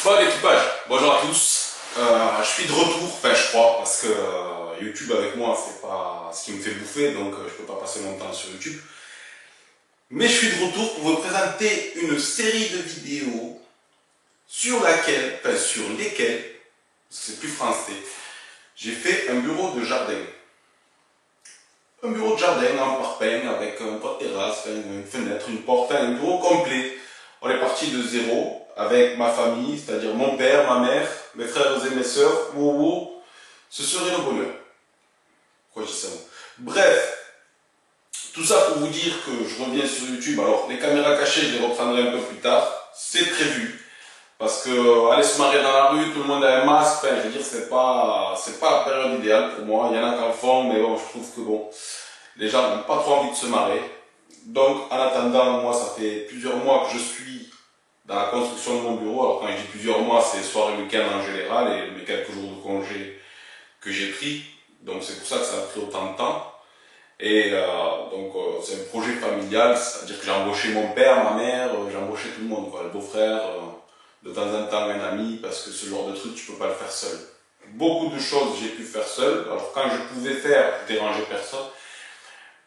Bon l'équipage, bonjour à tous. Je suis de retour, enfin je crois, parce que YouTube avec moi c'est pas ce qui me fait bouffer, donc je peux pas passer mon temps sur YouTube. Mais je suis de retour pour vous présenter une série de vidéos sur laquelle, enfin sur lesquelles, parce que c'est plus français, j'ai fait un bureau de jardin. Un bureau de jardin en parpaing avec un toit de terrasse, une fenêtre, une porte, un bureau complet. On est parti de zéro avec ma famille, c'est-à-dire mon père, ma mère, mes frères et mes sœurs. Wow, ce serait le bonheur. Pourquoi je dis ça? Bref, tout ça pour vous dire que je reviens sur YouTube. Alors, les caméras cachées, je les reprendrai un peu plus tard. C'est prévu. Parce que aller se marrer dans la rue, tout le monde a un masque, enfin, je veux dire, c'est pas la période idéale pour moi. Il y en a qui en font, mais bon, je trouve que bon, les gens n'ont pas trop envie de se marrer. Donc, en attendant, moi, ça fait plusieurs mois que je suis dans la construction de mon bureau. Alors, quand je dis plusieurs mois, c'est soir et week-end en général, et mes quelques jours de congé que j'ai pris. Donc, c'est pour ça que ça a pris autant de temps. Et c'est un projet familial, c'est-à-dire que j'ai embauché mon père, ma mère, j'ai embauché tout le monde, quoi, le beau-frère, de temps en temps un ami, parce que ce genre de truc, tu peux pas le faire seul. Beaucoup de choses j'ai pu faire seul. Alors, quand je pouvais faire, je dérangeais personne.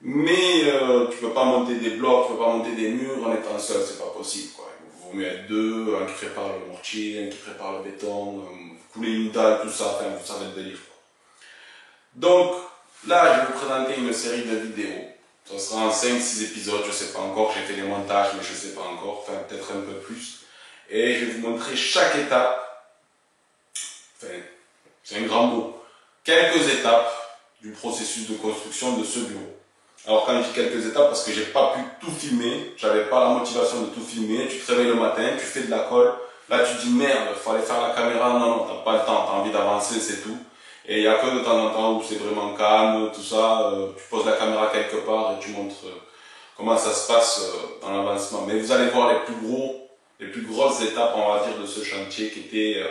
Mais tu peux pas monter des blocs, tu peux pas monter des murs en étant seul, c'est pas possible, quoi. Il vaut mieux être deux, un qui prépare le mortier, un qui prépare le béton, couler une dalle, tout ça, enfin, ça va être délire, quoi. Donc, là, je vais vous présenter une série de vidéos. Ça sera en 5-6 épisodes, je sais pas encore, j'ai fait les montages, mais je sais pas encore, enfin, peut-être un peu plus. Et je vais vous montrer chaque étape, enfin, c'est un grand mot, quelques étapes du processus de construction de ce bureau. Alors quand je dis quelques étapes, parce que j'ai pas pu tout filmer, j'avais pas la motivation de tout filmer, tu te réveilles le matin, tu fais de la colle, là tu dis merde, fallait faire la caméra, non, t'as pas le temps, t'as envie d'avancer, c'est tout. Et il n'y a que de temps en temps où c'est vraiment calme, tout ça, tu poses la caméra quelque part et tu montres comment ça se passe dans l'avancement. Mais vous allez voir les plus grosses étapes, on va dire, de ce chantier qui était...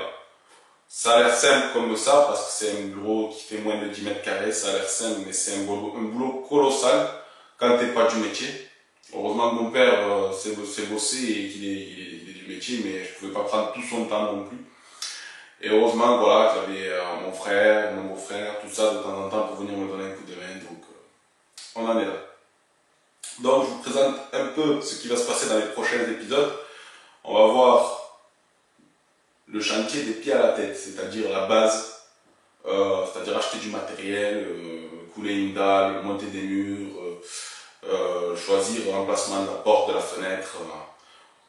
ça a l'air simple comme ça, parce que c'est un bureau qui fait moins de 10 mètres carrés, ça a l'air simple, mais c'est un boulot colossal quand t'es pas du métier. Heureusement que mon père s'est bossé et qu'il est du métier, mais je pouvais pas prendre tout son temps non plus. Et heureusement, voilà, que j'avais mon frère, mon beau-frère, tout ça de temps en temps pour venir me donner un coup de main, donc on en est là. Donc je vous présente un peu ce qui va se passer dans les prochains épisodes. On va voir le chantier des pieds à la tête, c'est-à-dire la base, c'est-à-dire acheter du matériel, couler une dalle, monter des murs, choisir l'emplacement de la porte, de la fenêtre,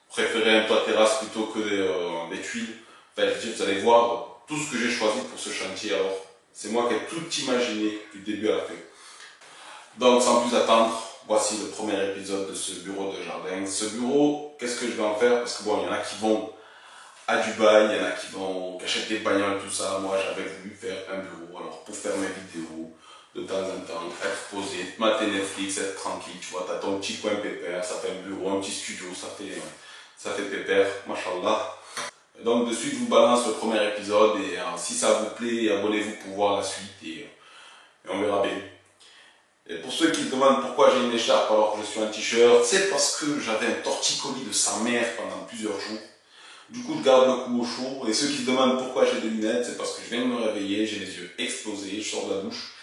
préférer un toit terrasse plutôt que des tuiles. Enfin, je veux dire, vous allez voir tout ce que j'ai choisi pour ce chantier. Alors, c'est moi qui ai tout imaginé du début à la fin. Donc, sans plus attendre, voici le premier épisode de ce bureau de jardin. Ce bureau, qu'est-ce que je vais en faire? Parce que bon, il y en a qui vont à Dubaï, il y en a qui achètent des bagnoles, tout ça. Moi, j'avais voulu faire un bureau, alors pour faire mes vidéos, de temps en temps, être posé, mater Netflix, être tranquille, tu vois, t'as ton petit coin pépère, ça fait un bureau, un petit studio, ça fait pépère, machallah. Donc de suite, je vous balance le premier épisode et si ça vous plaît, abonnez-vous pour voir la suite et on verra bien. Et pour ceux qui se demandent pourquoi j'ai une écharpe alors que je suis en t-shirt, c'est parce que j'avais un torticolis de sa mère pendant plusieurs jours. Du coup, je garde le cou au chaud. Et ceux qui se demandent pourquoi j'ai des lunettes, c'est parce que je viens de me réveiller, j'ai les yeux explosés, je sors de la douche.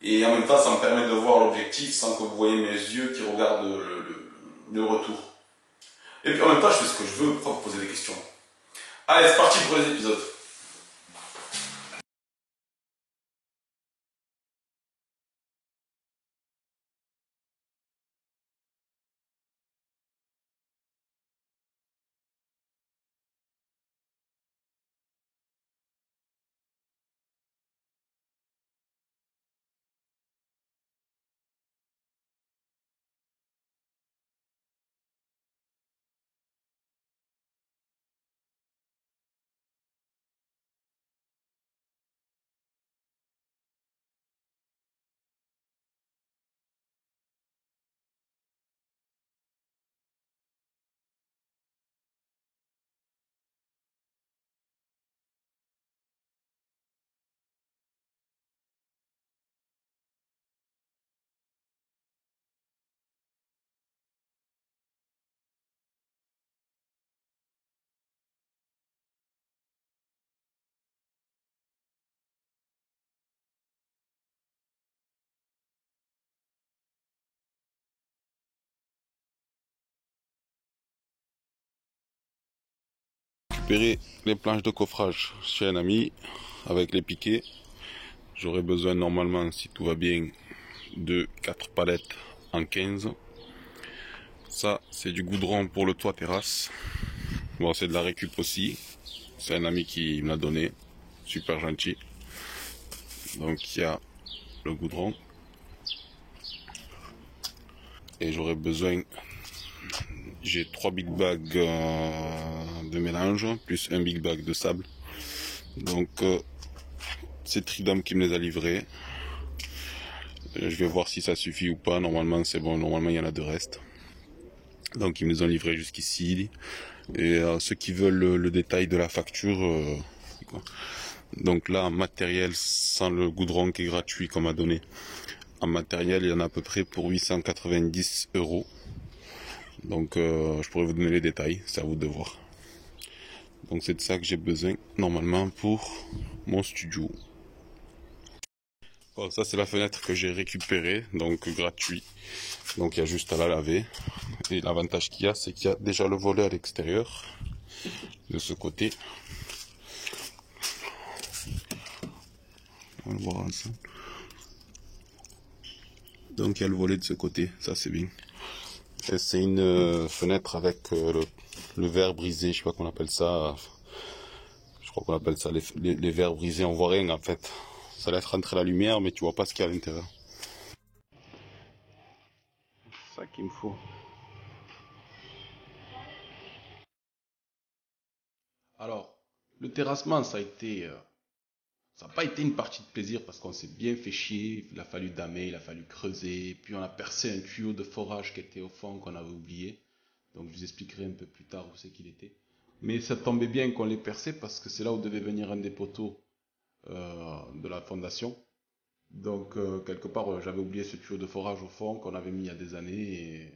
Et en même temps, ça me permet de voir l'objectif sans que vous voyez mes yeux qui regardent le retour. Et puis en même temps, je fais ce que je veux, pourquoi vous posez des questions? Allez, c'est parti pour les épisodes. récupéré les planches de coffrage chez un ami avec les piquets. J'aurai besoin normalement, si tout va bien, de 4 palettes en 15. Ça, c'est du goudron pour le toit terrasse. Bon, c'est de la récup aussi. C'est un ami qui me l'a donné. Super gentil. Donc, il y a le goudron. Et j'aurai besoin... J'ai 3 big bags de mélange, plus un big bag de sable. Donc, c'est Tridom qui me les a livrés. Je vais voir si ça suffit ou pas. Normalement, c'est bon. Normalement, il y en a de reste. Donc, ils me les ont livrés jusqu'ici. Et ceux qui veulent le détail de la facture... donc là, en matériel, sans le goudron qui est gratuit qu'on m'a donné. En matériel, il y en a à peu près pour 890 €. Donc, je pourrais vous donner les détails. C'est à vous de voir. Donc, c'est de ça que j'ai besoin, normalement, pour mon studio. Bon, ça c'est la fenêtre que j'ai récupérée, donc gratuit. Donc il y a juste à la laver. Et l'avantage qu'il y a, c'est qu'il y a déjà le volet à l'extérieur, de ce côté. On va le voir ensemble. Donc il y a le volet de ce côté, ça c'est bien. Et c'est une fenêtre avec le verre brisé, je sais pas qu'on appelle ça. Je crois qu'on appelle ça les verres brisés, on voit rien en fait. Ça laisse rentrer la lumière, mais tu vois pas ce qu'il y a à l'intérieur. C'est ça qu'il me faut. Alors, le terrassement, ça n'a pas été une partie de plaisir parce qu'on s'est bien fait chier. Il a fallu damer, il a fallu creuser. Puis on a percé un tuyau de forage qui était au fond qu'on avait oublié. Donc je vous expliquerai un peu plus tard où c'est qu'il était. Mais ça tombait bien qu'on l'ait percé parce que c'est là où devait venir un des poteaux de la fondation. Donc quelque part j'avais oublié ce tuyau de forage au fond qu'on avait mis il y a des années et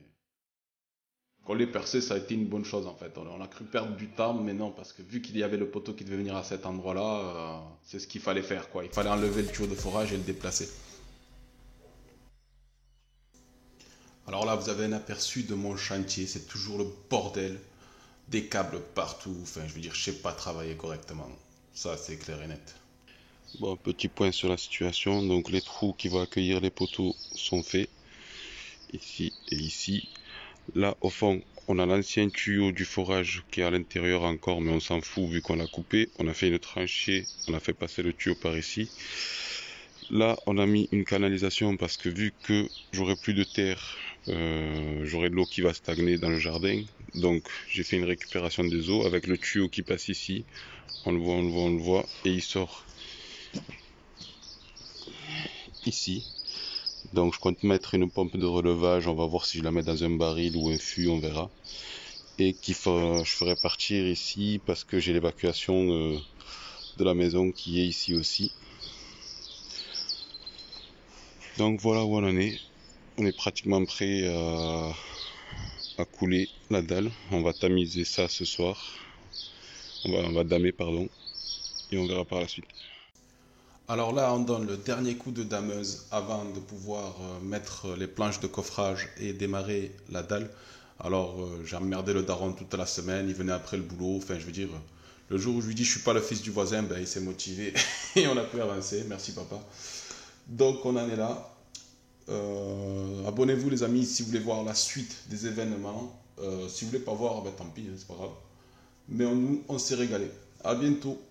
qu'on l'ait percé, ça a été une bonne chose en fait. On a cru perdre du temps, mais non, parce que vu qu'il y avait le poteau qui devait venir à cet endroit-là, c'est ce qu'il fallait faire quoi. Il fallait enlever le tuyau de forage et le déplacer. Alors là, vous avez un aperçu de mon chantier, c'est toujours le bordel, des câbles partout. Enfin, je veux dire, je sais pas travailler correctement. Ça, c'est clair et net. Bon, petit point sur la situation. Donc les trous qui vont accueillir les poteaux sont faits. Ici et ici. Là, au fond, on a l'ancien tuyau du forage qui est à l'intérieur encore, mais on s'en fout vu qu'on l'a coupé. On a fait une tranchée, on a fait passer le tuyau par ici. Là, on a mis une canalisation parce que vu que j'aurai plus de terre, j'aurai de l'eau qui va stagner dans le jardin. Donc, j'ai fait une récupération des eaux avec le tuyau qui passe ici. On le voit, on le voit, on le voit. Et il sort ici. Donc je compte mettre une pompe de relevage, on va voir si je la mets dans un baril ou un fût, on verra. Et je ferai partir ici parce que j'ai l'évacuation de la maison qui est ici aussi. Donc voilà où on en est. On est pratiquement prêt à couler la dalle. On va tamiser ça ce soir. On va damer, pardon. Et on verra par la suite. Alors là, on donne le dernier coup de dameuse avant de pouvoir mettre les planches de coffrage et démarrer la dalle. Alors j'ai emmerdé le daron toute la semaine, il venait après le boulot, enfin je veux dire, le jour où je lui dis je suis pas le fils du voisin, ben, il s'est motivé et on a pu avancer, merci papa. Donc on en est là. Abonnez-vous les amis si vous voulez voir la suite des événements. Si vous voulez pas voir, ben tant pis, c'est pas grave. Mais on s'est régalé. À bientôt.